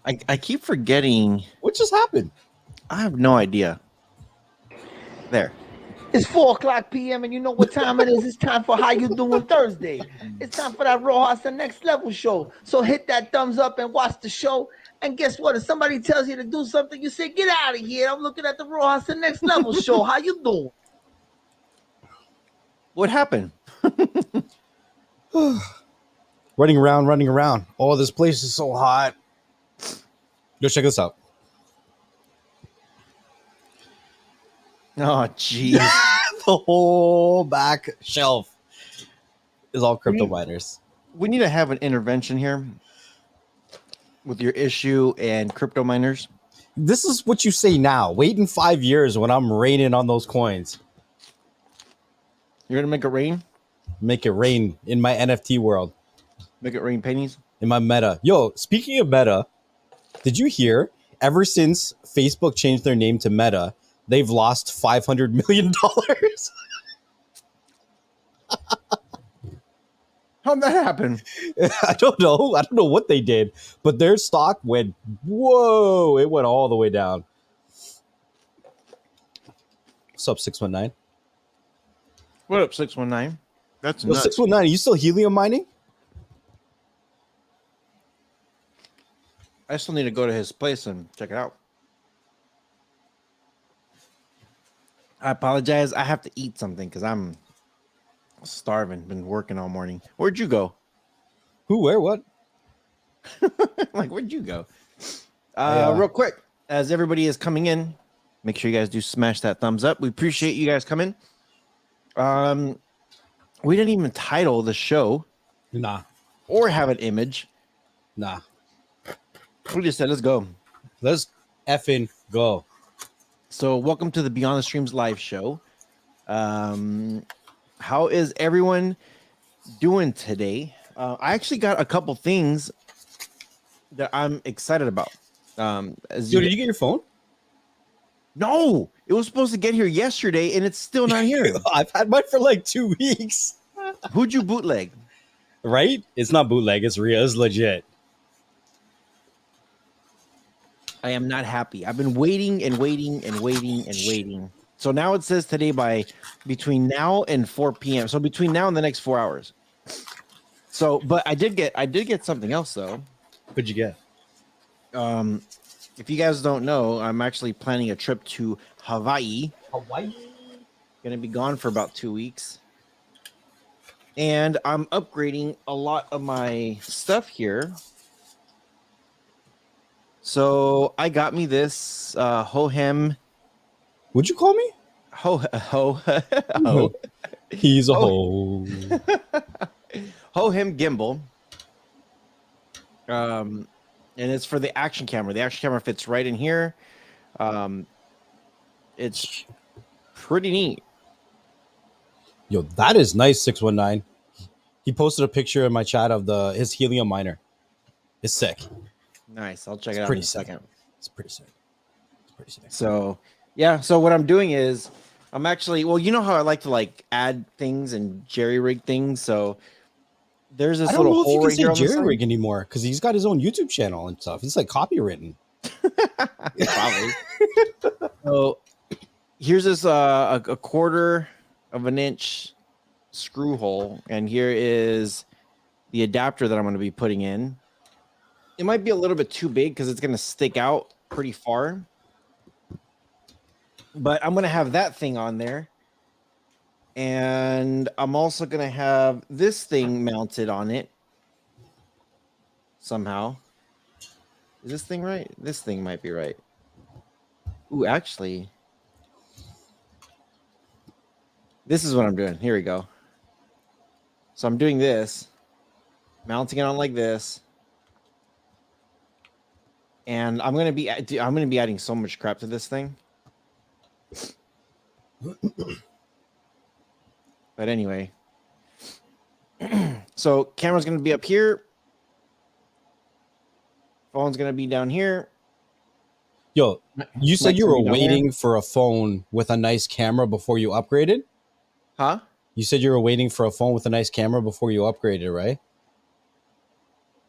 I keep forgetting. What just happened? I have no idea. There. It's 4 o'clock p.m. and you know what time it is. It's time for How You Doing Thursday. It's time for that Rojas the Next Level show. So hit that thumbs up and watch the show. And guess what? If somebody tells you to do something, you say, "Get out of here! I'm looking at the Rojas the Next Level show. How you doing?" What happened? Running around. Oh, this place is so hot. Go check this out. Oh, jeez. The whole back shelf is all crypto miners. We need to have an intervention here with your issue and crypto miners. This is what you say now. Wait in 5 years when I'm raining on those coins. You're gonna make it rain? Make it rain in my NFT world. Make it rain pennies? In my meta. Yo, speaking of meta, did you hear? Ever since Facebook changed their name to Meta, they've lost $500 million. How'd that happen? I don't know. I don't know what they did, but their stock went, whoa, it went all the way down. What's up, 619? What up, 619? That's nuts. 619, are you still helium mining? I still need to go to his place and check it out. I apologize. I have to eat something because I'm starving. Been working all morning. Where'd you go? Who, where, what? Like, where'd you go? Real quick, as everybody is coming in, make sure you guys do smash that thumbs up. We appreciate you guys coming. We didn't even title the show. Nah. Or have an image. Nah. We just said, let's go. Let's effing go. So welcome to the Beyond the Streams live show. How is everyone doing today? I actually got a couple things that I'm excited about. Dude, did you get your phone? No, it was supposed to get here yesterday and it's still not here. I've had mine for like 2 weeks. Who'd you bootleg? Right? It's not bootleg. It's real. It's legit. I am not happy. I've been waiting and waiting and waiting and waiting. So now it says today by between now and 4 p.m. So between now and the next 4 hours. So, but I did get something else though. What'd you get? If you guys don't know, I'm actually planning a trip to Hawaii. Gonna be gone for about 2 weeks. And I'm upgrading a lot of my stuff here. So I got me this Hohem. What'd you call me? Ho. He's a hoe. Hohem gimbal. And it's for the action camera. The action camera fits right in here. It's pretty neat. Yo, that is nice, 619. He posted a picture in my chat of his helium miner. It's sick. Nice. I'll check it out in a second. It's pretty sick. So, yeah. So what I'm doing is I'm actually, well, you know how I like to like add things and jerry rig things. So there's this little hole right here. I don't know if you can say jerry rig anymore because he's got his own YouTube channel and stuff. It's like copywritten. Probably. So here's this a 1/4 of an inch screw hole, and here is the adapter that I'm going to be putting in. It might be a little bit too big because it's going to stick out pretty far, but I'm going to have that thing on there, and I'm also going to have this thing mounted on it somehow. Is this thing right? This thing might be right. Ooh, actually, this is what I'm doing. Here we go. So I'm doing this, mounting it on like this, and I'm gonna be adding so much crap to this thing. But anyway, so camera's gonna be up here. Phone's gonna be down here. Yo, you said you were waiting for a phone with a nice camera before you upgraded? Huh? You said you were waiting for a phone with a nice camera before you upgraded, right?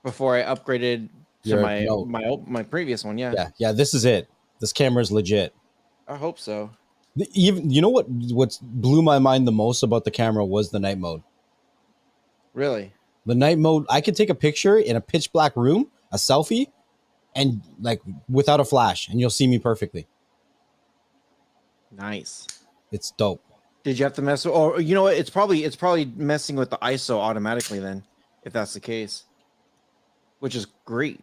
Before I upgraded to my no. my previous one. Yeah. Yeah. This is it. This camera is legit. I hope so. Even you know what blew my mind the most about the camera was the night mode. Really? The night mode, I could take a picture in a pitch black room, a selfie, and like without a flash, and you'll see me perfectly. Nice. It's dope. Did you have to mess with, or you know what? It's probably messing with the ISO automatically then, if that's the case, which is great.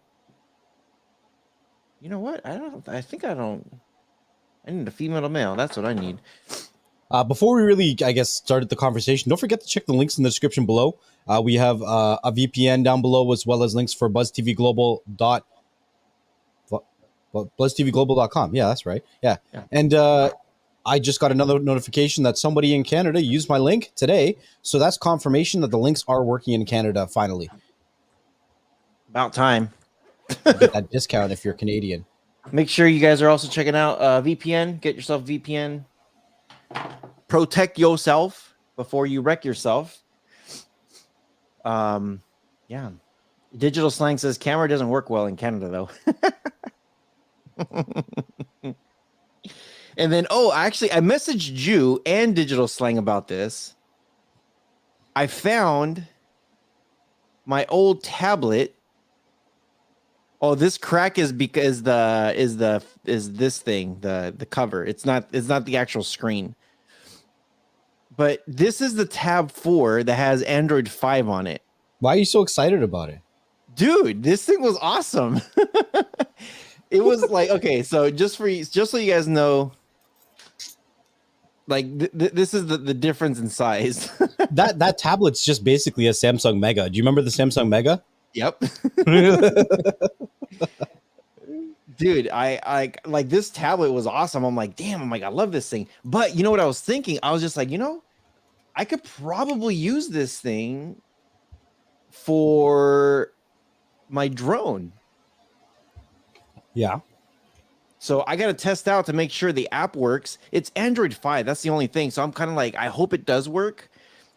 You know what? I think I need a female to male. That's what I need. Before we really, I guess, started the conversation, don't forget to check the links in the description below. We have a VPN down below, as well as links for BuzzTVGlobal.com. Yeah, that's right. Yeah. And I just got another notification that somebody in Canada used my link today. So that's confirmation that the links are working in Canada finally. About time. Get that discount if you're Canadian. Make sure you guys are also checking out VPN. Get yourself VPN. Protect yourself before you wreck yourself. Yeah. Digital Slang says camera doesn't work well in Canada though. And then, actually, I messaged you and Digital Slang about this. I found my old tablet. Oh, this crack is because this thing, the cover. It's not the actual screen. But this is the Tab 4 that has Android 5 on it. Why are you so excited about it? Dude, this thing was awesome. It was like, okay, so just so you guys know, like this is the difference in size. that tablet's just basically a Samsung Mega. Do you remember the Samsung Mega? Yep. Dude, I like this tablet was awesome. I'm like, damn, I'm like, I love this thing. But you know what I was thinking? I was just like, I could probably use this thing for my drone. Yeah. So I got to test out to make sure the app works. It's Android 5. That's the only thing. So I'm kind of like, I hope it does work.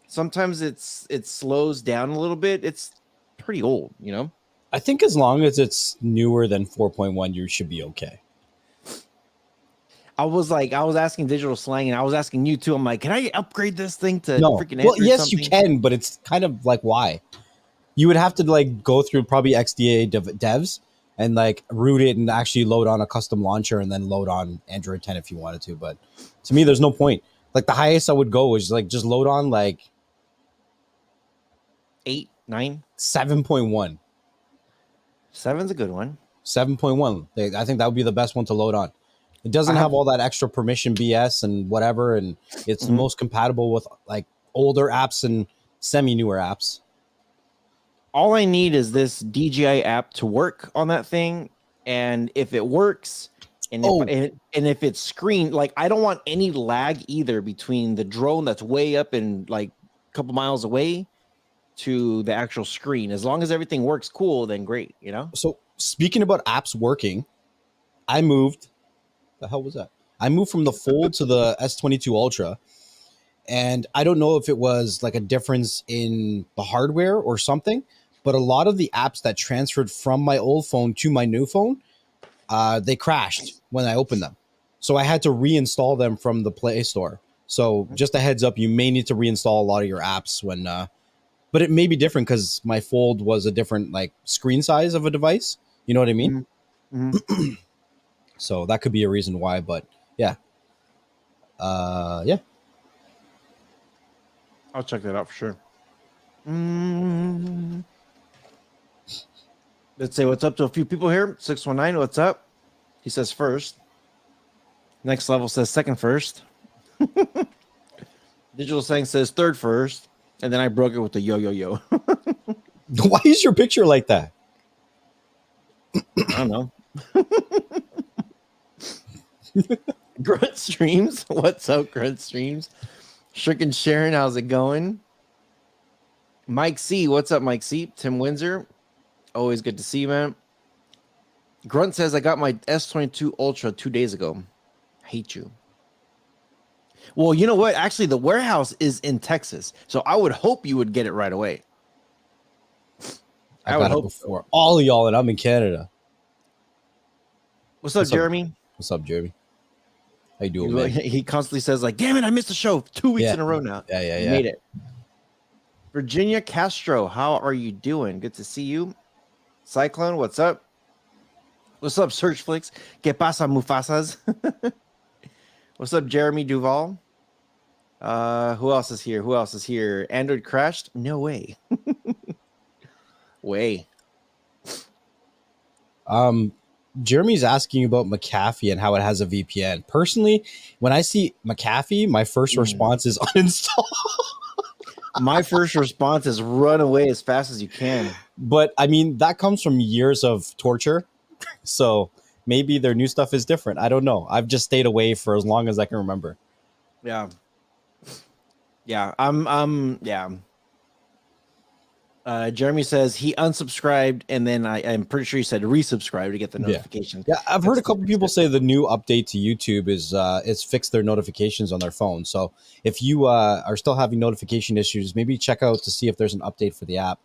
Sometimes it slows down a little bit. It's pretty old, I think as long as it's newer than 4.1, you should be okay. I was asking Digital Slang, and I was asking you too. I'm like, can I upgrade this thing to freaking? Well, yes, you can, but it's kind of like, why? You would have to like go through probably XDA devs and like root it and actually load on a custom launcher and then load on Android 10 if you wanted to. But to me, there's no point. Like the highest I would go is like just load on like 8, 9, 7.1. 7's a good one. 7.1. I think that would be the best one to load on. It doesn't have all that extra permission BS and whatever, and it's the most compatible with like older apps and semi-newer apps. All I need is this DJI app to work on that thing, and if it works, and if it's screened, like I don't want any lag either between the drone that's way up and like a couple miles away to the actual screen. As long as everything works cool, then great, So speaking about apps working, I moved. The hell was that? I moved from the Fold to the S22 Ultra, and I don't know if it was like a difference in the hardware or something, but a lot of the apps that transferred from my old phone to my new phone, they crashed when I opened them. So I had to reinstall them from the Play Store. So just a heads up, you may need to reinstall a lot of your apps when, but it may be different because my Fold was a different like screen size of a device. You know what I mean? Mm-hmm. So that could be a reason why, but yeah. Yeah. I'll check that out for sure. Let's say what's up to a few people here. 619, what's up? He says first. Next level says second first. Digital Sang says third first. And then I broke it with the yo. Why is your picture like that? I don't know. Grunt Streams. What's up, Grunt Streams? Shrikin Sharon, how's it going? Mike C. What's up, Mike C? Tim Windsor. Always good to see you, man. Grunt says I got my S22 Ultra 2 days ago. Hate you. Well, you know what? Actually, the warehouse is in Texas, so I would hope you would get it right away. I would got it hope before all of y'all, and I'm in Canada. What's up, Jeremy? What's up, Jeremy? How you doing, man? He constantly says like, "Damn it, I missed the show 2 weeks in a row now." Yeah. You made it. Virginia Castro, how are you doing? Good to see you. Cyclone, what's up? What's up, Searchflix? ¿Qué pasa, Mufasas? What's up, Jeremy Duval? Who else is here? Android crashed? No way. Way. Jeremy's asking about McAfee and how it has a VPN. Personally, when I see McAfee, my first response is uninstall. My first response is run away as fast as you can. But I mean, that comes from years of torture. So maybe their new stuff is different. I don't know. I've just stayed away for as long as I can remember. Yeah. Yeah. Yeah. Jeremy says he unsubscribed, and then I'm pretty sure he said resubscribe to get the notification. Yeah, I've heard a couple people say the new update to YouTube is fixed their notifications on their phone. So if you are still having notification issues, maybe check out to see if there's an update for the app.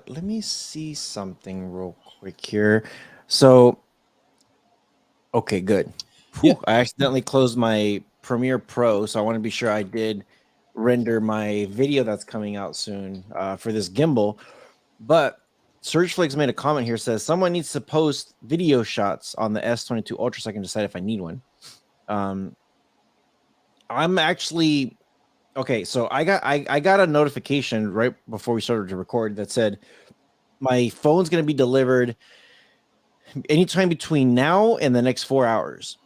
Let me see something real quick here. So, okay, good. Yeah. I accidentally closed my Premiere Pro, so I want to be sure I did render my video that's coming out soon for this gimbal. But Searchflix made a comment here, says someone needs to post video shots on the S22 Ultra so I can decide if I need one. I'm actually okay, so I got a notification right before we started to record that said my phone's going to be delivered anytime between now and the next 4 hours.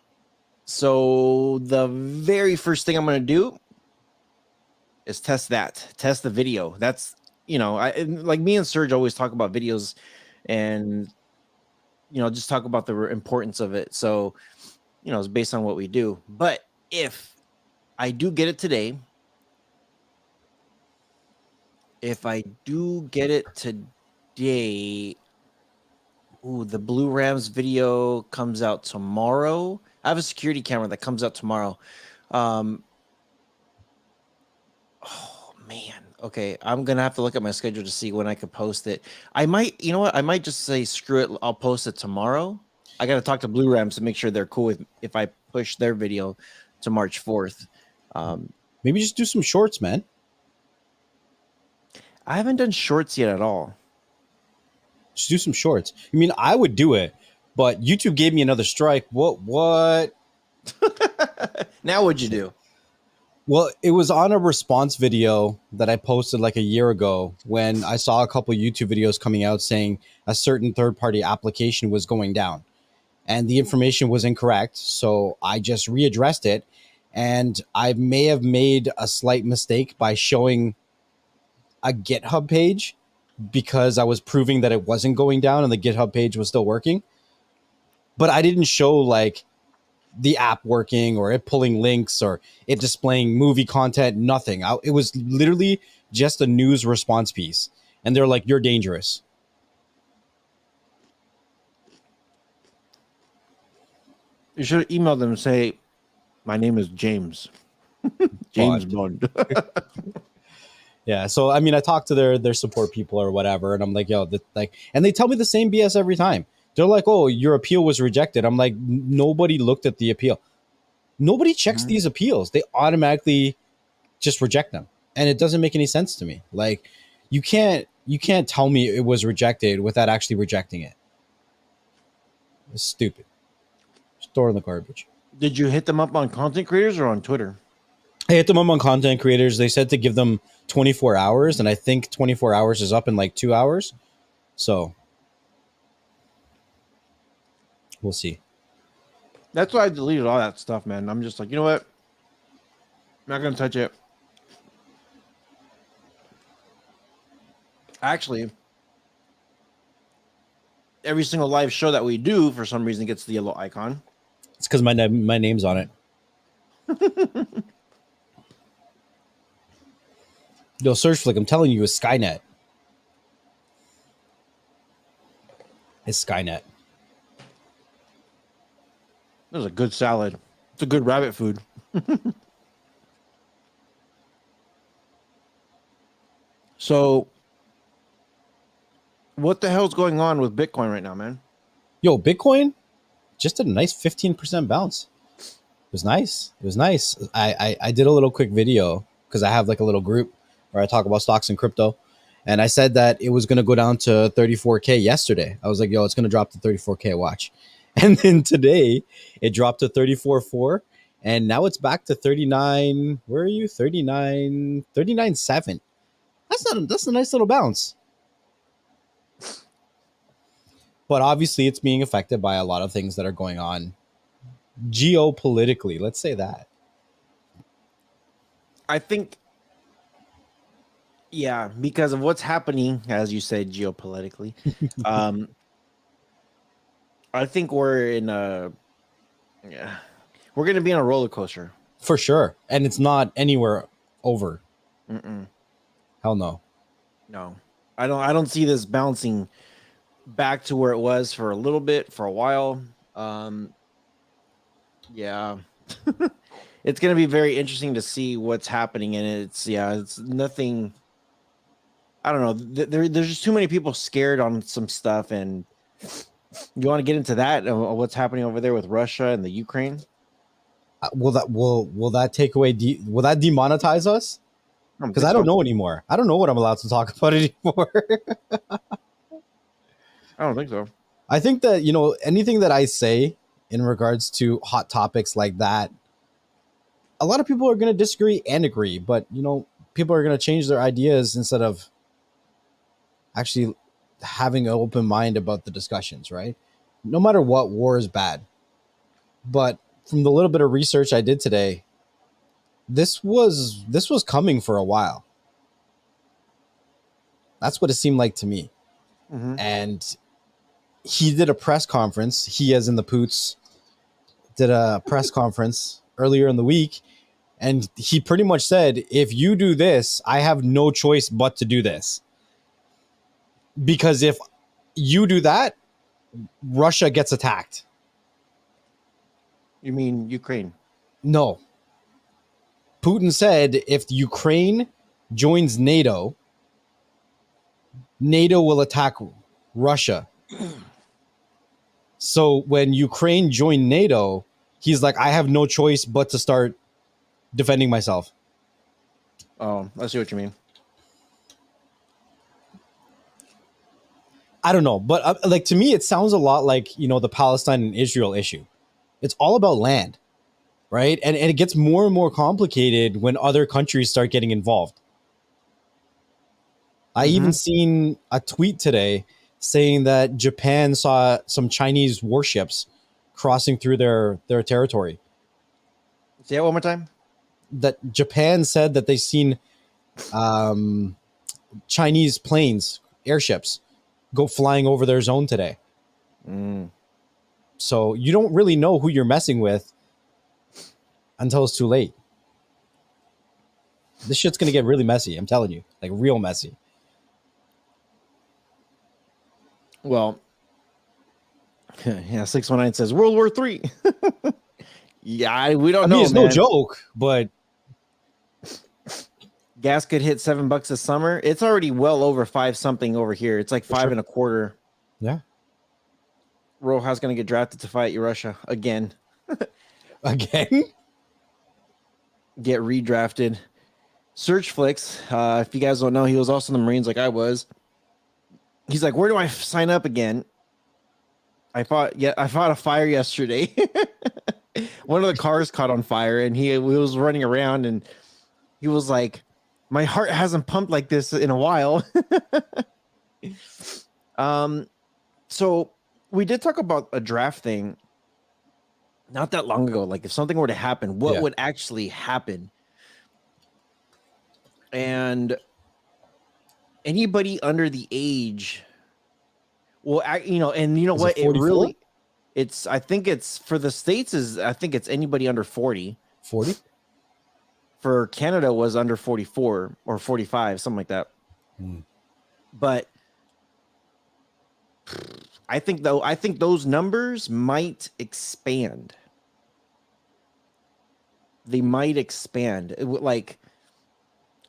So the very first thing I'm going to do is test the video. That's, like me and Serge always talk about videos and, just talk about the importance of it. So, it's based on what we do. But if I do get it today, the Blue Rams video comes out tomorrow. I have a security camera that comes out tomorrow. Oh man. Okay, I'm gonna have to look at my schedule to see when I could post it. I might, you know what? I might just say screw it. I'll post it tomorrow. I gotta talk to Blue Rams to make sure they're cool with if I push their video to March 4th. Maybe just do some shorts, man. I haven't done shorts yet at all. Just do some shorts. I mean, I would do it, but YouTube gave me another strike. What? Now what'd you do? Well, it was on a response video that I posted like a year ago when I saw a couple of YouTube videos coming out saying a certain third-party application was going down and the information was incorrect. So I just readdressed it, and I may have made a slight mistake by showing a GitHub page because I was proving that it wasn't going down and the GitHub page was still working. But I didn't show like the app working or it pulling links or it displaying movie content, nothing. It was literally just a news response piece. And they're like, you're dangerous. You should have emailed them and say, my name is James. James Bond. Yeah, so I mean, I talked to their support people or whatever, and I'm like, yo, and they tell me the same BS every time. They're like, oh, your appeal was rejected. I'm like, nobody looked at the appeal. Nobody checks these appeals. They automatically just reject them, and it doesn't make any sense to me. Like, you can't tell me it was rejected without actually rejecting it. It's stupid. Just throw it in the garbage. Did you hit them up on content creators or on Twitter? I hit them up on content creators. They said to give them 24 hours, and I think 24 hours is up in like 2 hours. So we'll see. That's why I deleted all that stuff, man. I'm just like, you know what? I'm not going to touch it. Actually, every single live show that we do, for some reason, gets the yellow icon. It's because my name's on it. Yo, Searchflick, I'm telling you, it's Skynet. It's Skynet. That was a good salad. It's a good rabbit food. So, what the hell's going on with Bitcoin right now, man? Yo, Bitcoin just did a nice 15% bounce. It was nice. It was nice. I did a little quick video because I have like a little group where I talk about stocks and crypto. And I said that it was going to go down to 34K yesterday. I was like, yo, it's going to drop to 34K, watch. And then today it dropped to 34.4. And now it's back to 39. Where are you? 39.7. That's a nice little bounce. But obviously it's being affected by a lot of things that are going on geopolitically. Let's say that. I think, yeah, because of what's happening, as you said, geopolitically. I think we're in a, yeah, we're going to be on a roller coaster. For sure. And it's not anywhere over. Mm-mm. Hell no. No, I don't see this bouncing back to where it was for a little bit, for a while. Yeah, it's going to be very interesting to see what's happening. And it's nothing. I don't know. There's just too many people scared on some stuff. And you want to get into that, what's happening over there with Russia and the Ukraine? Will that take away? Will that demonetize us? Because I don't know anymore. I don't know what I'm allowed to talk about anymore. I don't think so. I think that, anything that I say in regards to hot topics like that, a lot of people are going to disagree and agree, but, people are going to change their ideas instead of actually having an open mind about the discussions, right? No matter what, war is bad. But from the little bit of research I did today, this was coming for a while. That's what it seemed like to me. Mm-hmm. And he did a press conference. He, as in the Poots, did a press conference earlier in the week. And he pretty much said, if you do this, I have no choice but to do this. Because if you do that, Russia gets attacked. You mean Ukraine? No. Putin said if Ukraine joins NATO, NATO will attack Russia. So when Ukraine joined NATO, he's like, I have no choice but to start defending myself. Oh, I see what you mean. I don't know, but to me, it sounds a lot like, the Palestine and Israel issue. It's all about land, right? And it gets more and more complicated when other countries start getting involved. I even seen a tweet today saying that Japan saw some Chinese warships crossing through their territory. Say that one more time. That Japan said that they seen Chinese planes, airships, go flying over their zone today. So you don't really know who you're messing with until it's too late. This shit's going to get really messy. I'm telling you, like real messy. Well, yeah, 619 says World War III. Yeah, we don't know. It's man. No joke, but gas could hit $7 this summer. It's already well over 5 something over here. It's like 5.25. Yeah. Rojas gonna get drafted to fight Russia again. Again? Get redrafted. Search Flicks. If you guys don't know, he was also in the Marines like I was. He's like, where do I sign up again? I fought a fire yesterday. One of the cars caught on fire, and he was running around, and he was like, my heart hasn't pumped like this in a while. So we did talk about a draft thing not that long ago. Like if something were to happen, what would actually happen? And anybody under the age, well, and you know Is what? it 44? I think it's for the States I think it's anybody under 40. 40? For Canada was under 44 or 45, something like that. But I think those numbers might expand. They might expand. Like,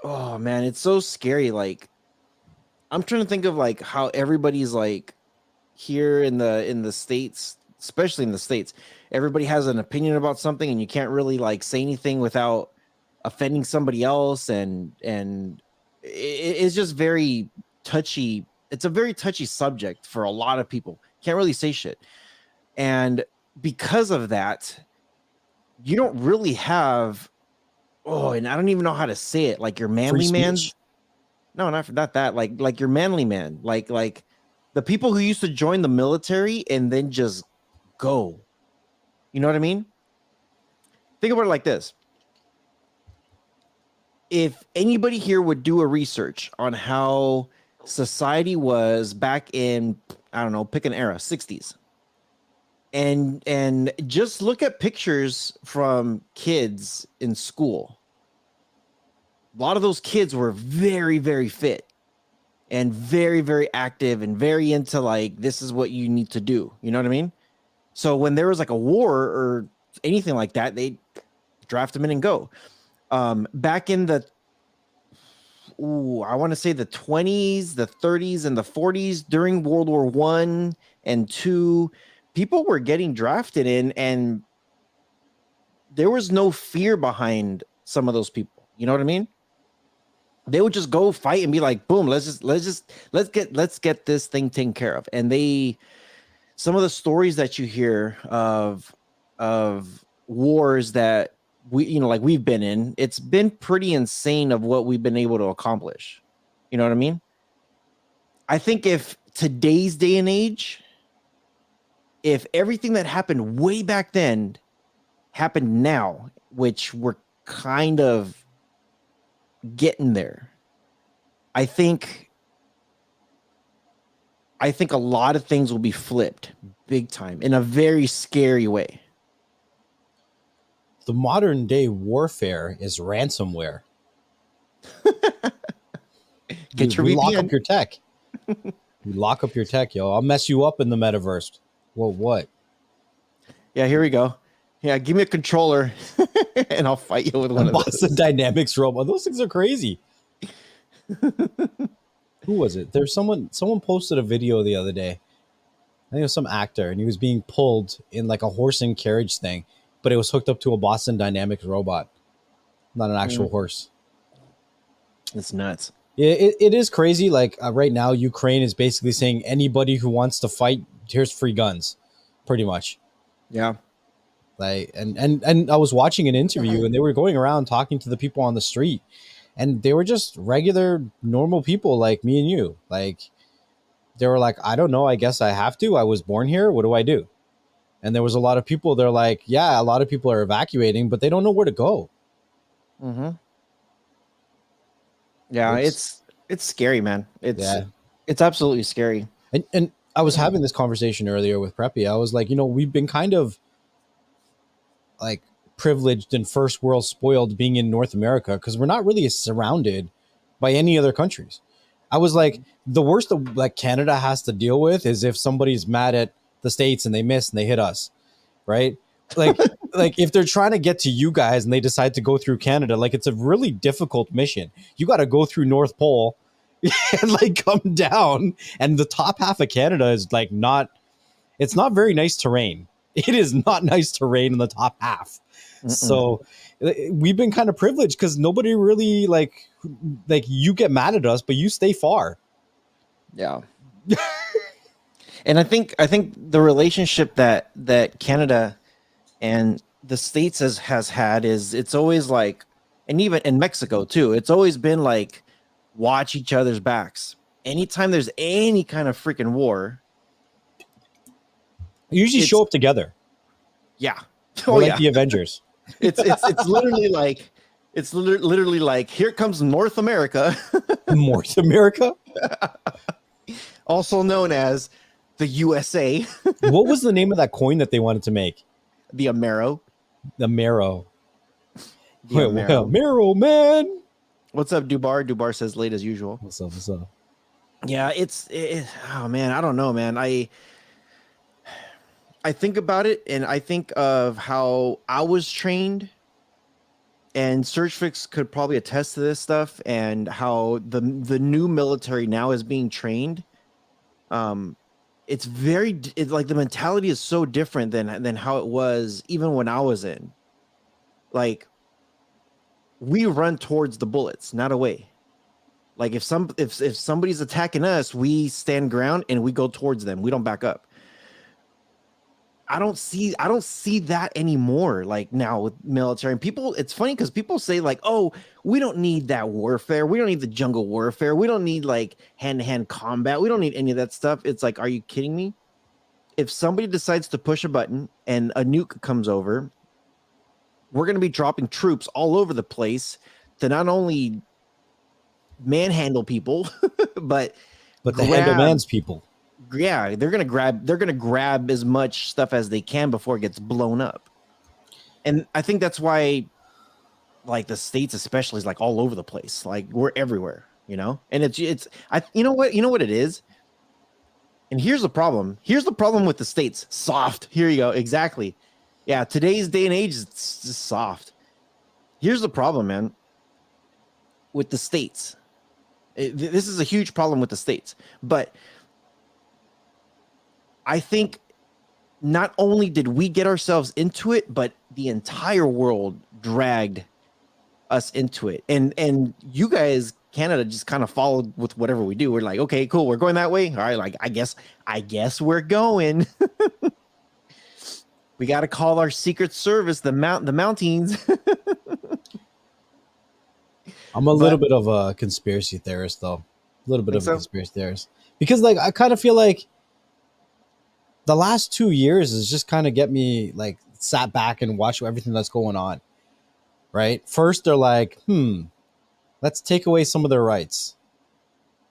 oh man, it's so scary. Like, I'm trying to think of like how everybody's like here in the States, especially in the States, everybody has an opinion about something and you can't really like say anything without offending somebody else. And it's just very touchy. It's a very touchy subject for a lot of people. Can't really say shit. And because of that, you don't really have, oh, and I don't even know how to say it, like your Free manly man's. speech? No, not that. Like your manly man, like the people who used to join the military and then just go. You know what I mean? Think about it like this. If anybody here would do a research on how society was back in, I don't know, pick an era, 60s. And just look at pictures from kids in school. A lot of those kids were very, very fit and very, very active and very into like, this is what you need to do. You know what I mean? So when there was like a war or anything like that, they draft them in and go. Back in the, I want to say the 20s, the 30s, and the 40s during World War I and II, people were getting drafted in, and there was no fear behind some of those people. You know what I mean? They would just go fight and be like, boom, let's get this thing taken care of. And some of the stories that you hear of wars that like we've been in, it's been pretty insane of what we've been able to accomplish. You know what I mean? I think if today's day and age, if everything that happened way back then happened now, which we're kind of getting there, I think a lot of things will be flipped big time in a very scary way. The modern day warfare is ransomware. Get your we lock VPN. up your tech. We lock up your tech, yo. I'll mess you up in the metaverse. Well, what? Yeah, here we go. Yeah, give me a controller and I'll fight you with one of those. Boston Dynamics robot. Those things are crazy. Who was it? There's someone posted a video the other day. I think it was some actor, and he was being pulled in like a horse and carriage thing, but it was hooked up to a Boston Dynamics robot, not an actual horse. It's nuts. Yeah, it is crazy. Like right now, Ukraine is basically saying anybody who wants to fight, here's free guns, pretty much. Yeah. Like and I was watching an interview, and they were going around talking to the people on the street, and they were just regular, normal people like me and you. Like they were like, I don't know. I guess I have to. I was born here. What do I do? And there was a lot of people. They're like, yeah, a lot of people are evacuating, but they don't know where to go. Mm-hmm. Yeah, it's scary, man. It's absolutely scary. And I was having this conversation earlier with Preppy. I was like, we've been kind of like privileged and first world spoiled being in North America because we're not really surrounded by any other countries. I was like, the worst that like Canada has to deal with is if somebody's mad at the States and they miss and they hit us, right? Like like if they're trying to get to you guys and they decide to go through Canada, like it's a really difficult mission. You got to go through North Pole and like come down, and the top half of Canada is like it's not very nice terrain. It is not nice terrain in the top half. Mm-mm. So we've been kind of privileged because nobody really like you get mad at us, but you stay far. Yeah. And I think the relationship that Canada and the States has had is it's always like, and even in Mexico too, it's always been like, watch each other's backs. Anytime there's any kind of freaking war, you usually show up together. Yeah. Like the Avengers. It's literally like literally like, here comes North America. North America? Also known as the USA. What was the name of that coin that they wanted to make? The Amero. The Marrow. Marrow, man. What's up, Dubar? Dubar says late as usual. What's up? Yeah, oh man, I don't know, man. I think about it and I think of how I was trained and Searchfix could probably attest to this stuff and how the new military now is being trained. It's like the mentality is so different than how it was even when I was in. Like, we run towards the bullets, not away. Like if somebody's attacking us, we stand ground and we go towards them. We don't back up. I don't see that anymore. Like now with military and people, it's funny because people say like, oh, we don't need that warfare. We don't need the jungle warfare. We don't need like hand-to-hand combat. We don't need any of that stuff. It's like, are you kidding me? If somebody decides to push a button and a nuke comes over, we're going to be dropping troops all over the place to not only manhandle people, but the hand demands people. Yeah, they're gonna grab as much stuff as they can before it gets blown up. And I think that's why, like, the States especially is like all over the place. Like, we're everywhere, you know. And you know what it is. And here's the problem. Here's the problem with the States. Soft. Here you go. Exactly. Yeah, today's day and age is just soft. Here's the problem, man. With the States, this is a huge problem with the States, but I think not only did we get ourselves into it, but the entire world dragged us into it. And you guys, Canada, just kind of followed with whatever we do. We're like, okay, cool, we're going that way. All right, like I guess we're going. We got to call our Secret Service, the Mounties. I'm a little bit of a conspiracy theorist, though. A little bit of a conspiracy theorist, because like I kind of feel like the last 2 years is just kind of get me like sat back and watch everything that's going on. Right? First, they're like, let's take away some of their rights.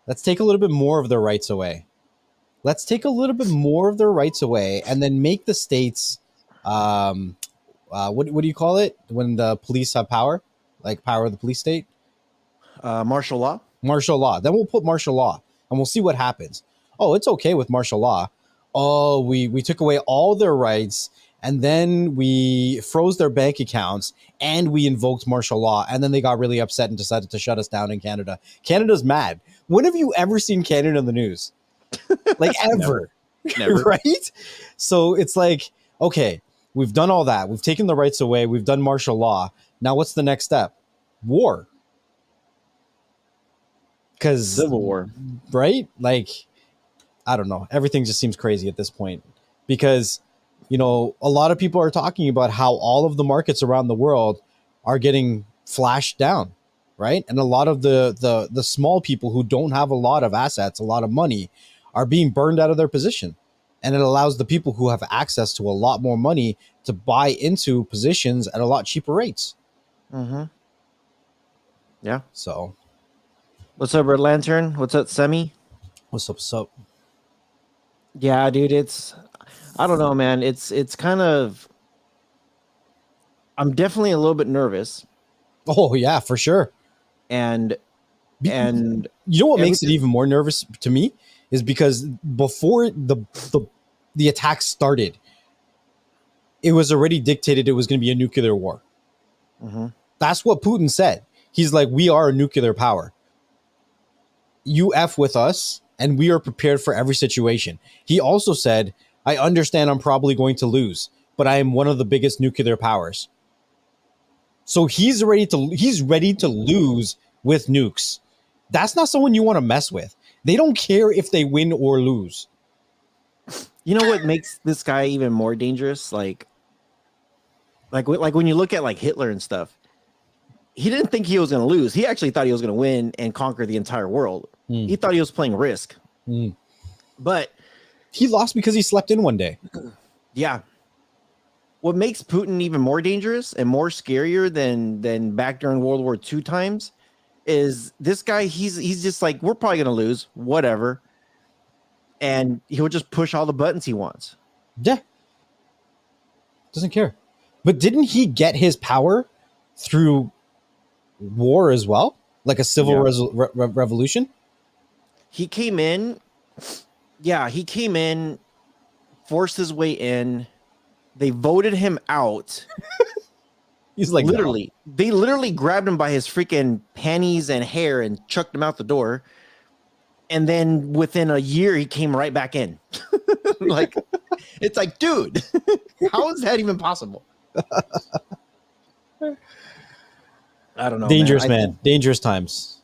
Let's take a little bit more of their rights away. Let's take a little bit more of their rights away, and then make the states, what do you call it when the police have power, like power of the police state? Martial law. Martial law. Then we'll put martial law, and we'll see what happens. Oh, it's okay with martial law. Oh, we took away all their rights, and then we froze their bank accounts, and we invoked martial law, and then they got really upset and decided to shut us down in Canada. Canada's mad. When have you ever seen Canada in the news? Like ever. Never. Right? So it's like, okay, we've done all that. We've taken the rights away. We've done martial law. Now what's the next step? War. Because Civil war. Right? Like, I don't know. Everything just seems crazy at this point because, you know, a lot of people are talking about how all of the markets around the world are getting flashed down, right? And a lot of the small people who don't have a lot of assets, a lot of money, are being burned out of their position. And it allows the people who have access to a lot more money to buy into positions at a lot cheaper rates. Mm-hmm. Yeah. So, what's up, Red Lantern? What's up, Semi? What's up? What's up? Yeah, dude, I don't know, man. It's kind of, I'm definitely a little bit nervous. Oh yeah, for sure. And you know what makes it even more nervous to me is because before the attack started, it was already dictated it was going to be a nuclear war. Mm-hmm. That's what Putin said. He's like, we are a nuclear power. You F with us, and we are prepared for every situation. He also said, I understand I'm probably going to lose, but I am one of the biggest nuclear powers. So he's ready to lose with nukes. That's not someone you want to mess with. They don't care if they win or lose. You know what makes this guy even more dangerous? Like when you look at like Hitler and stuff, he didn't think he was going to lose. He actually thought he was going to win and conquer the entire world. He thought he was playing Risk. But he lost because he slept in one day. Yeah. What makes Putin even more dangerous and more scarier than back during World War II times is this guy, he's just like, we're probably going to lose, whatever. And he'll just push all the buttons he wants. Yeah. Doesn't care. But didn't he get his power through war as well? Like a civil revolution? He came in. Yeah, he came in, forced his way in. They voted him out. He's like, literally, they literally grabbed him by his freaking panties and hair and chucked him out the door. And then within a year, he came right back in. Like, it's like, dude, how is that even possible? I don't know. Dangerous, man. Dangerous times.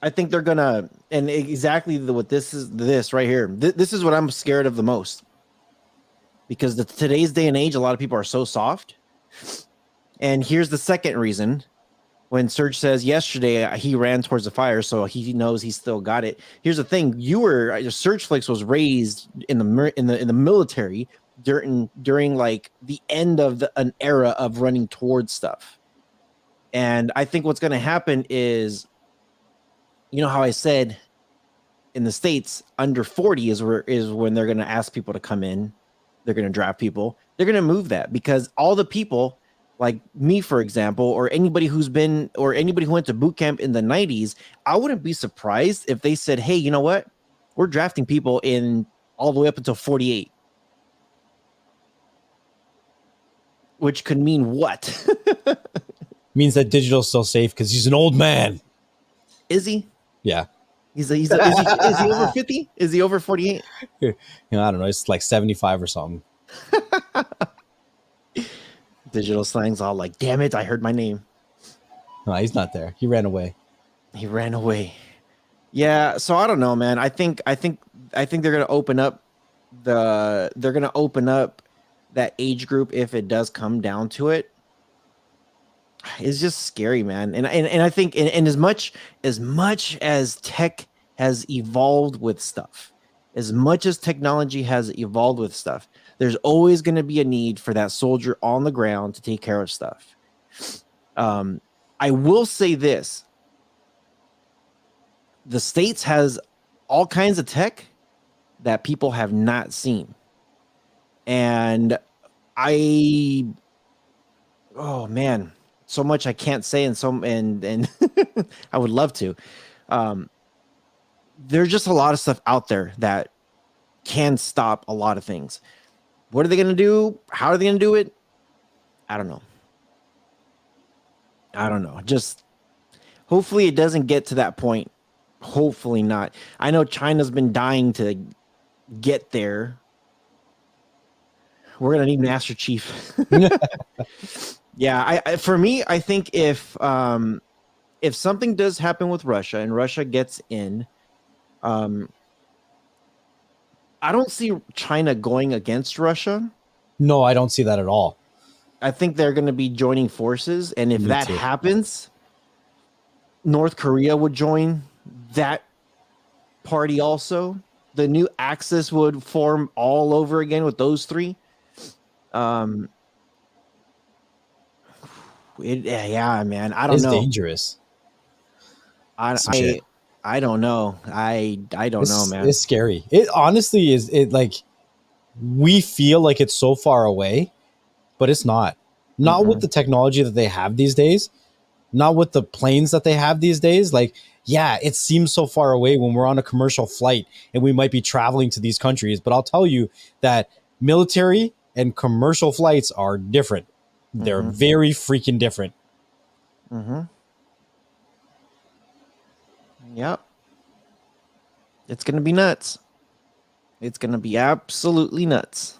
I think they're gonna, and exactly what this right here. This is what I'm scared of the most, because today's day and age, a lot of people are so soft. And here's the second reason. When Serge says yesterday he ran towards the fire, so he knows he still got it. Here's the thing: Serge Flicks was raised in the military during like the end of an era of running towards stuff. And I think what's going to happen is, you know how I said in the States under 40 is when they're going to ask people to come in. They're going to draft people. They're going to move that, because all the people like me, for example, or anybody who went to boot camp in the 90s, I wouldn't be surprised if they said, hey, you know what? We're drafting people in all the way up until 48. Which could mean what? Means that Digital's still safe because he's an old man. Is he? Yeah. Is he over 50? Is he over 48? I don't know. It's like 75 or something. Digital slang's all like, damn it, I heard my name. No, he's not there. He ran away. Yeah, so I don't know, man. I think they're gonna open up that age group if it does come down to it. It's just scary, man. And I think and as much as tech has evolved with stuff, as much as technology has evolved with stuff, there's always going to be a need for that soldier on the ground to take care of stuff. I will say this. The States has all kinds of tech that people have not seen. And oh man, so much I can't say, and I would love to. There's just a lot of stuff out there that can stop a lot of things. What are they going to do? How are they going to do it? I don't know. Just hopefully it doesn't get to that point. Hopefully not. I know China's been dying to get there. We're going to need Master Chief. Yeah, for me, I think if something does happen with Russia and Russia gets in, I don't see China going against Russia. No, I don't see that at all. I think they're going to be joining forces. And if that happens, North Korea would join that party also. The new axis would form all over again with those three. Yeah, man. I don't know. It's dangerous. I don't know. I don't know, man. It's scary. It honestly is. It like we feel like it's so far away, but it's not. Not with the technology that they have these days. Not with the planes that they have these days. Like, yeah, it seems so far away when we're on a commercial flight and we might be traveling to these countries. But I'll tell you that military and commercial flights are different. They're very freaking different. Yep. It's going to be nuts. It's going to be absolutely nuts.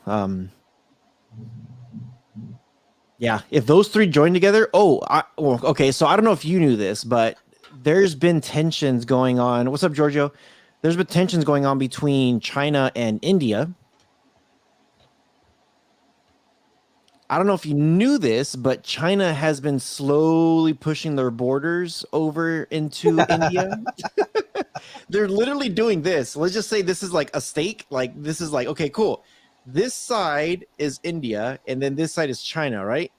Yeah, if those three join together, okay, so I don't know if you knew this, but there's been tensions going on. What's up, Giorgio? There's been tensions going on between China and India. I don't know if you knew this, but China has been slowly pushing their borders over into India. They're literally doing this. Let's just say this is like a stake. Like this is like, okay, cool. This side is India, and then this side is China, right?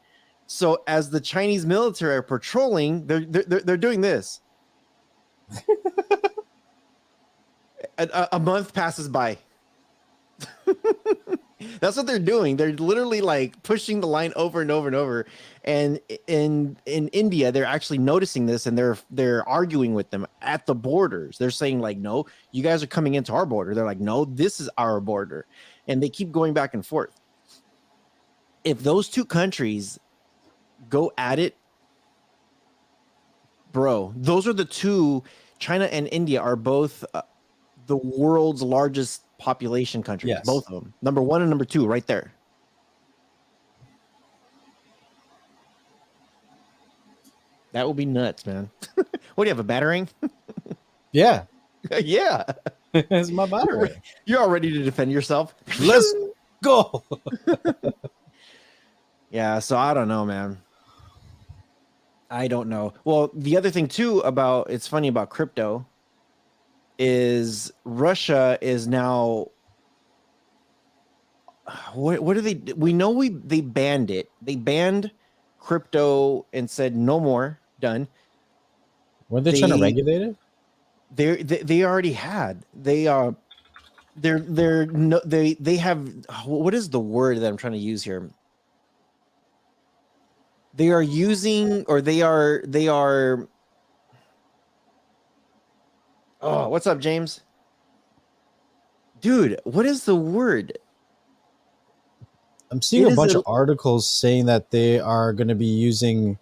So as the Chinese military are patrolling, they're doing this. a month passes by. That's what they're doing. They're literally like pushing the line over and over and over. And in India, they're actually noticing this, and they're arguing with them at the borders. They're saying like, no, you guys are coming into our border. They're like, no, this is our border. And they keep going back and forth. If those two countries go at it, bro. Those are the two. China and India are both the world's largest population countries. Yes. Both of them, number 1 and number 2, right there. That would be nuts, man. What do you have, a battering? Yeah. Yeah. It's my battery. You're all ready to defend yourself. Let's go. Yeah, so I don't know, man. I don't know. Well, the other thing too it's funny about crypto is Russia is now what do they we know they banned it. They banned crypto and said no more, done. Were they trying to regulate it? They already had. They have what is the word that I'm trying to use here? They are using, or they are oh, what's up, James? Dude, what is the word? I'm seeing a bunch of articles saying that they are going to be using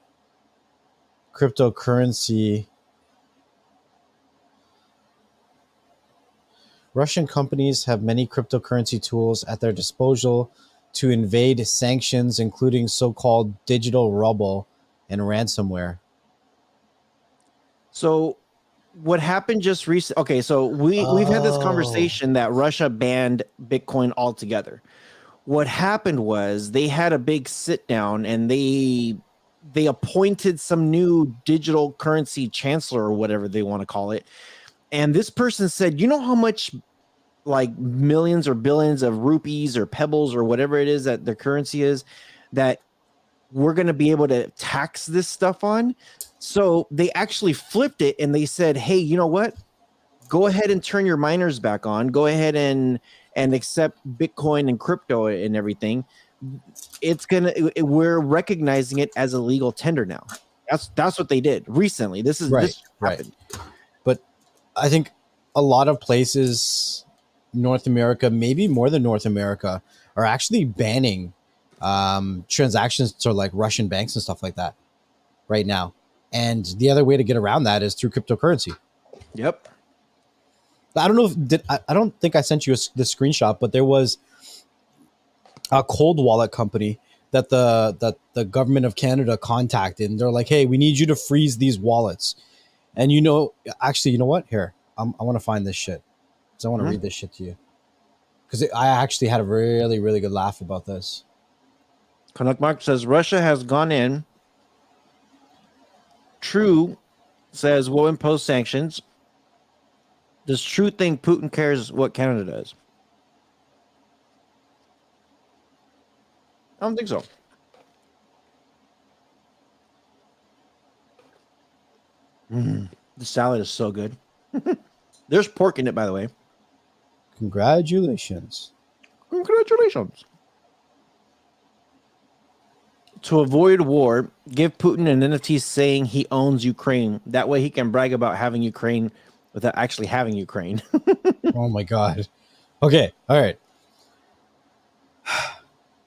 cryptocurrency. Russian companies have many cryptocurrency tools at their disposal to evade sanctions, including so-called digital ruble and ransomware. So what happened just recently? Okay, so we've had this conversation that Russia banned Bitcoin altogether. What happened was they had a big sit down and they appointed some new digital currency chancellor or whatever they want to call it. And this person said, you know how much like millions or billions of rupees or pebbles or whatever it is that their currency is that we're going to be able to tax this stuff on? So they actually flipped it and they said, hey, you know what? Go ahead and turn your miners back on. Go ahead and accept Bitcoin and crypto and everything. We're recognizing it as a legal tender now. That's what they did recently. This happened. But I think a lot of places, North America, maybe more than North America, are actually banning transactions to like Russian banks and stuff like that right now. And the other way to get around that is through cryptocurrency. Yep. I don't know if I don't think I sent you the screenshot, but there was a cold wallet company that the government of Canada contacted, and they're like, "Hey, we need you to freeze these wallets." And actually, you know what? Here, I want to find this shit because I want to read this shit to you because I actually had a really, really good laugh about this. Canuck Mark says Russia has gone in. True says we'll impose sanctions. Does True think Putin cares what Canada does? I don't think so. The salad is so good. There's pork in it, by the way. Congratulations. To avoid war, give Putin an NFT saying he owns Ukraine. That way he can brag about having Ukraine without actually having Ukraine. Oh my God. Okay. All right.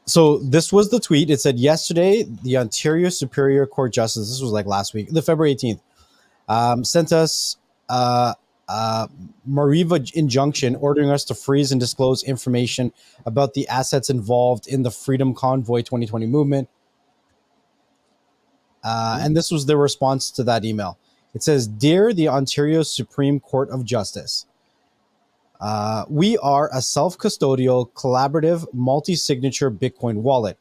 So this was the tweet. It said yesterday, the Ontario Superior Court Justice, this was like last week, the February 18th, sent us Mariva injunction ordering us to freeze and disclose information about the assets involved in the Freedom Convoy 2020 movement. And this was the response to that email. It says, Dear the Ontario Supreme Court of Justice, we are a self-custodial, collaborative, multi-signature Bitcoin wallet.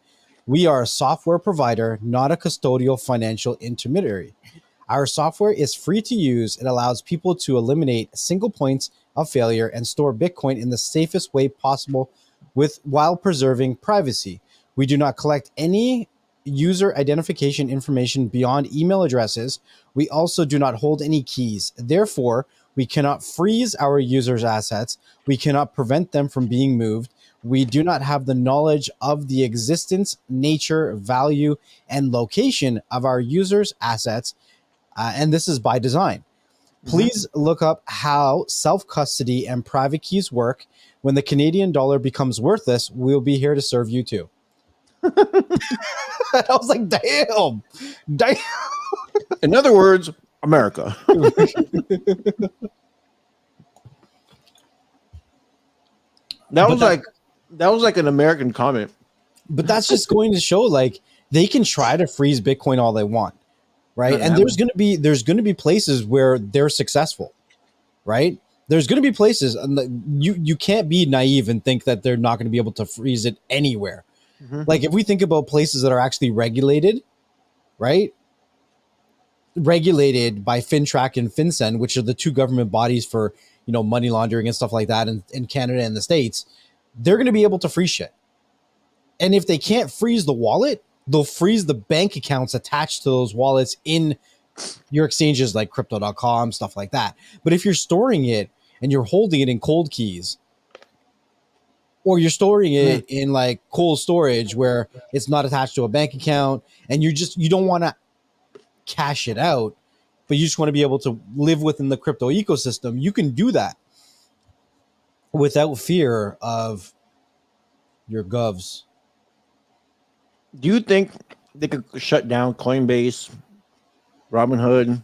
We are a software provider, not a custodial financial intermediary. Our software is free to use. It allows people to eliminate single points of failure and store Bitcoin in the safest way possible while preserving privacy. We do not collect any user identification information beyond email addresses. We also do not hold any keys. Therefore, we cannot freeze our users' assets. We cannot prevent them from being moved. We do not have the knowledge of the existence, nature, value, and location of our users' assets. And this is by design. Please look up how self-custody and private keys work. When the Canadian dollar becomes worthless, we'll be here to serve you too. I was like, damn. In other words, America. That was like an American comment. But that's just going to show like they can try to freeze Bitcoin all they want, right? And there's gonna be places where they're successful, right? There's gonna be places, and you can't be naive and think that they're not going to be able to freeze it anywhere. Mm-hmm. Like if we think about places that are actually regulated, right? Regulated by FinTrack and FinCEN, which are the two government bodies for money laundering and stuff like that in Canada and the States, they're going to be able to freeze shit. And if they can't freeze the wallet, they'll freeze the bank accounts attached to those wallets in your exchanges like crypto.com, stuff like that. But if you're storing it and you're holding it in cold keys, or you're storing it in like cold storage where it's not attached to a bank account and you don't want to cash it out, but you just want to be able to live within the crypto ecosystem, you can do that without fear of your govs. Do you think they could shut down Coinbase, Robinhood?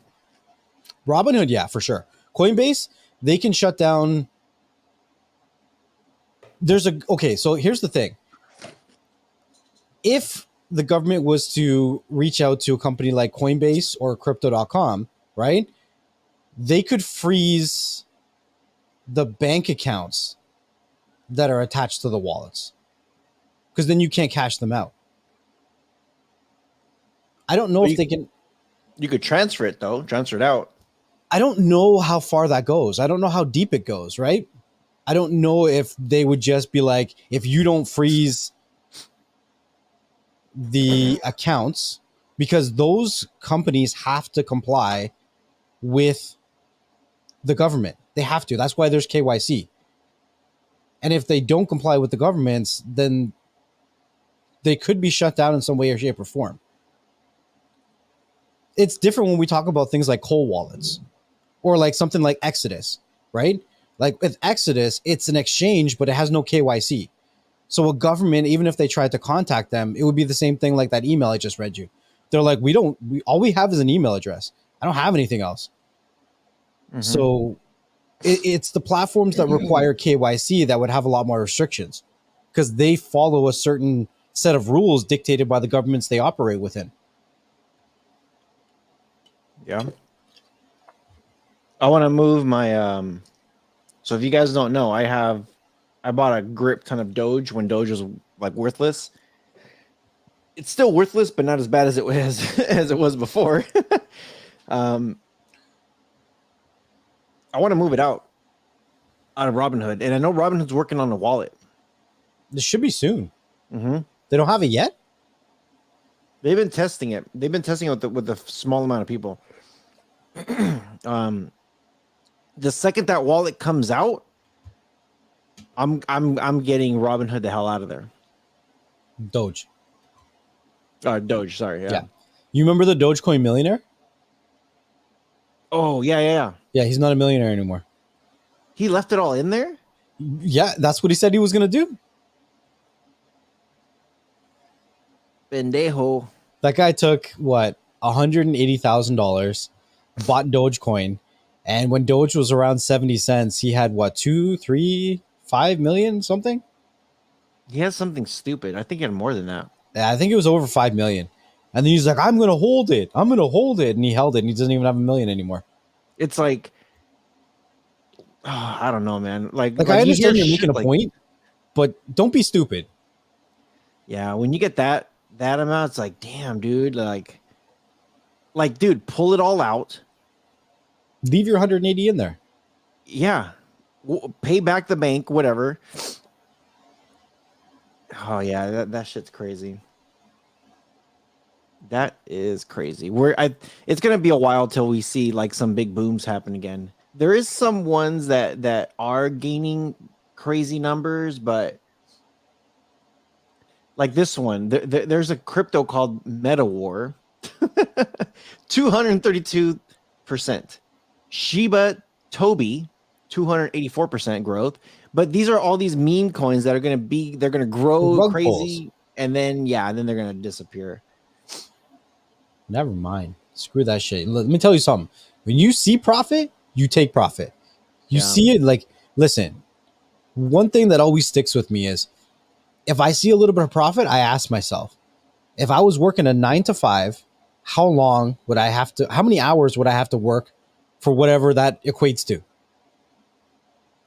Robinhood, yeah, for sure. Coinbase, they can shut down. So here's the thing. If the government was to reach out to a company like Coinbase or crypto.com, right? They could freeze the bank accounts that are attached to the wallets, because then you can't cash them out. I don't know if they can. You could transfer it though. Transfer it out. I don't know how far that goes. I don't know how deep it goes, right? I don't know if they would just be like, if you don't freeze the accounts, because those companies have to comply with the government. They have to. That's why there's KYC. And if they don't comply with the governments, then they could be shut down in some way or shape or form. It's different when we talk about things like cold wallets or like something like Exodus, right? Like with Exodus, it's an exchange, but it has no KYC. So a government, even if they tried to contact them, it would be the same thing like that email I just read you. They're like, all we have is an email address. I don't have anything else. Mm-hmm. So it's the platforms that require KYC that would have a lot more restrictions, because they follow a certain set of rules dictated by the governments they operate within. Yeah. I want to move my so if you guys don't know, I bought a grip ton of Doge when Doge was like worthless. It's still worthless, but not as bad as it was as it was before. I want to move it out of Robinhood, and I know Robinhood's working on a wallet. This should be soon. Mm-hmm. They don't have it yet. They've been testing it. They've been testing it with a small amount of people. The second that wallet comes out, I'm getting Robinhood the hell out of there. Doge. Doge, sorry. Yeah. You remember the Dogecoin millionaire? Oh, yeah. Yeah, he's not a millionaire anymore. He left it all in there? Yeah, that's what he said he was going to do. Pendejo. That guy took, what, $180,000, bought Dogecoin, and when Doge was around 70 cents, he had, what, 2, 3, 5 million, something? He has something stupid. I think he had more than that. Yeah, I think it was over 5 million. And then he's like, I'm going to hold it. And he held it, and he doesn't even have a million anymore. It's like, I don't know, man. Like I understand you're making a point, but don't be stupid. Yeah, when you get that amount, it's like, damn, dude. Like, dude, pull it all out. Leave your 180 in there. Yeah. Pay back the bank, whatever. Oh, yeah, that shit's crazy. That is crazy. It's going to be a while till we see like some big booms happen again. There is some ones that are gaining crazy numbers, but like this one, there's a crypto called MetaWar, 232%. Shiba Toby, 284% growth. But these are all these meme coins that are going to grow rug crazy. pulls. and then then they're gonna disappear. Never mind. Screw that shit. Let me tell you something. When you see profit, you take profit. You see it like, listen, one thing that always sticks with me is if I see a little bit of profit, I ask myself, if I was working a 9 to 5, how many hours would I have to work for whatever that equates to?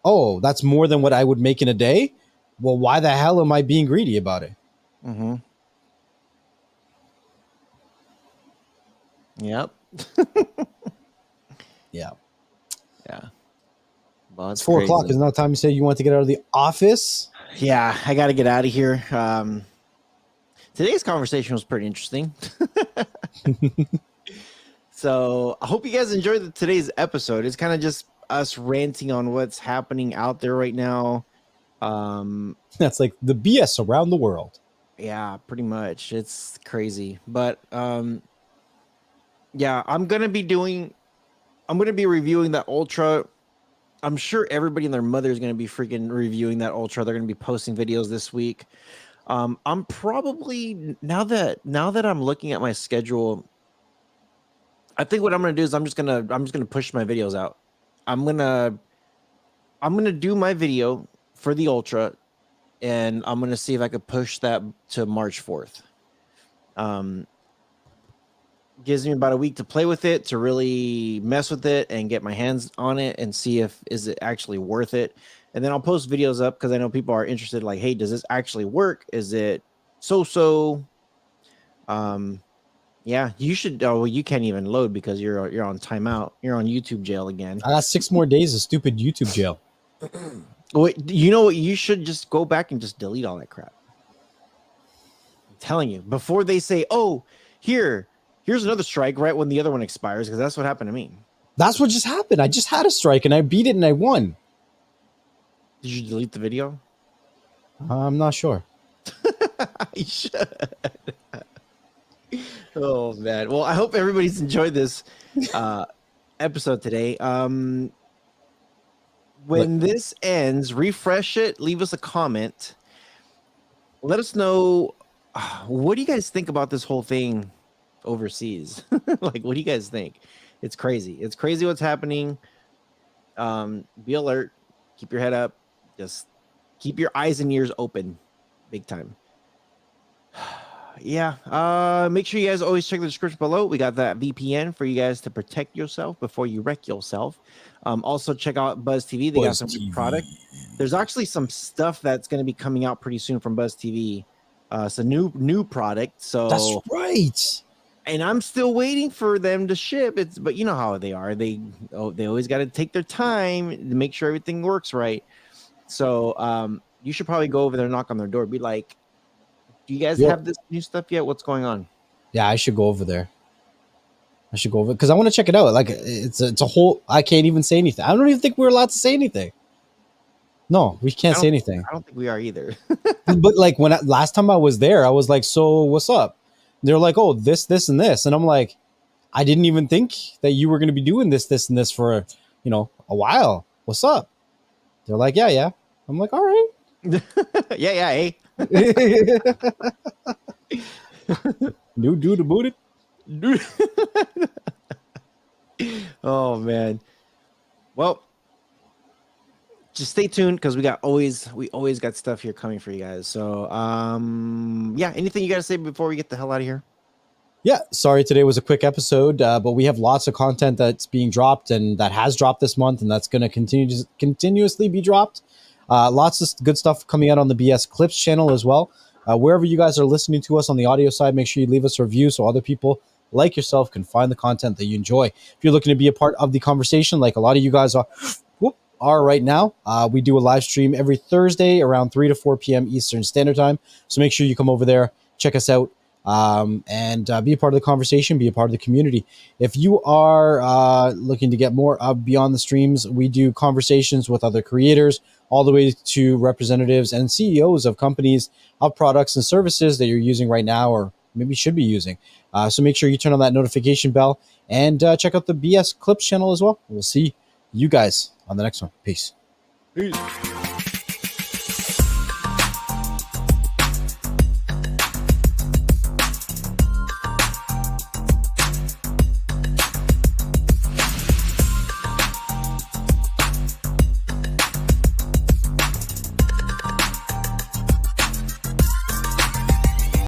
Oh, that's more than what I would make in a day? Well, why the hell am I being greedy about it? Mm-hmm. Yep. Yeah. Well, It's 4 o'clock. Isn't that time you say you want to get out of the office? Yeah, I got to get out of here. Today's conversation was pretty interesting. So I hope you guys enjoyed today's episode. It's kind of just us ranting on what's happening out there right now. That's like the BS around the world. Yeah, pretty much. It's crazy. But yeah, I'm gonna be reviewing that Ultra. I'm sure everybody and their mother is gonna be freaking reviewing that Ultra. They're gonna be posting videos this week. I'm probably now that I'm looking at my schedule, I think what I'm gonna do is I'm just gonna push my videos out. I'm gonna do my video for the Ultra, and I'm gonna see if I could push that to March 4th. Gives me about a week to play with it, to really mess with it and get my hands on it and see if is it actually worth it. And then I'll post videos up because I know people are interested, like, hey, does this actually work? Is it so? Yeah, you should. Oh, well, you can't even load because you're on timeout. You're on YouTube jail again. I got 6 more days of stupid YouTube jail. Wait, you know what? You should just go back and just delete all that crap. I'm telling you, before they say, "Oh, here's another strike," right when the other one expires, because that's what happened to me. That's what just happened. I just had a strike and I beat it and I won. Did you delete the video? I'm not sure. You should. Oh man. Well, I hope everybody's enjoyed this episode today. When this ends, refresh it, leave us a comment. Let us know, what do you guys think about this whole thing overseas? Like, what do you guys think? It's crazy. It's crazy what's happening. Be alert. Keep your head up. Just keep your eyes and ears open. Big time. Yeah. Make sure you guys always check the description below. We got that VPN for you guys to protect yourself before you wreck yourself. Also check out Buzz TV. They got some good product. There's actually some stuff that's going to be coming out pretty soon from Buzz TV. It's a new product. So that's right. And I'm still waiting for them to ship. But you know how they are. They always got to take their time to make sure everything works right. So you should probably go over there and knock on their door. Be like, do you guys have this new stuff yet? What's going on? Yeah, I should go over there. Because I want to check it out. Like it's a whole. I can't even say anything. I don't even think we're allowed to say anything. No, we can't say anything. I don't think we are either. But like last time I was there, I was like, "So what's up?" They're like, "Oh, this, and this," and I'm like, "I didn't even think that you were going to be doing this, and this for a while. What's up?" They're like, "Yeah." I'm like, "All right." yeah. Hey. New dude about it. Oh man. Well, just stay tuned because we always got stuff here coming for you guys. So yeah, anything you gotta say before we get the hell out of here? Yeah, sorry today was a quick episode, but we have lots of content that's being dropped and that has dropped this month and that's going to continuously be dropped. Lots of good stuff coming out on the BS Clips channel as well. Wherever you guys are listening to us on the audio side, make sure you leave us a review so other people like yourself can find the content that you enjoy. If you're looking to be a part of the conversation, like a lot of you guys are right now, we do a live stream every Thursday around 3 to 4 p.m. Eastern Standard Time. So make sure you come over there, check us out, and be a part of the conversation, be a part of the community. If you are looking to get more beyond the streams, we do conversations with other creators, all the way to representatives and CEOs of companies, of products and services that you're using right now or maybe should be using. So make sure you turn on that notification bell and check out the BS Clips channel as well. We'll see you guys on the next one. Peace.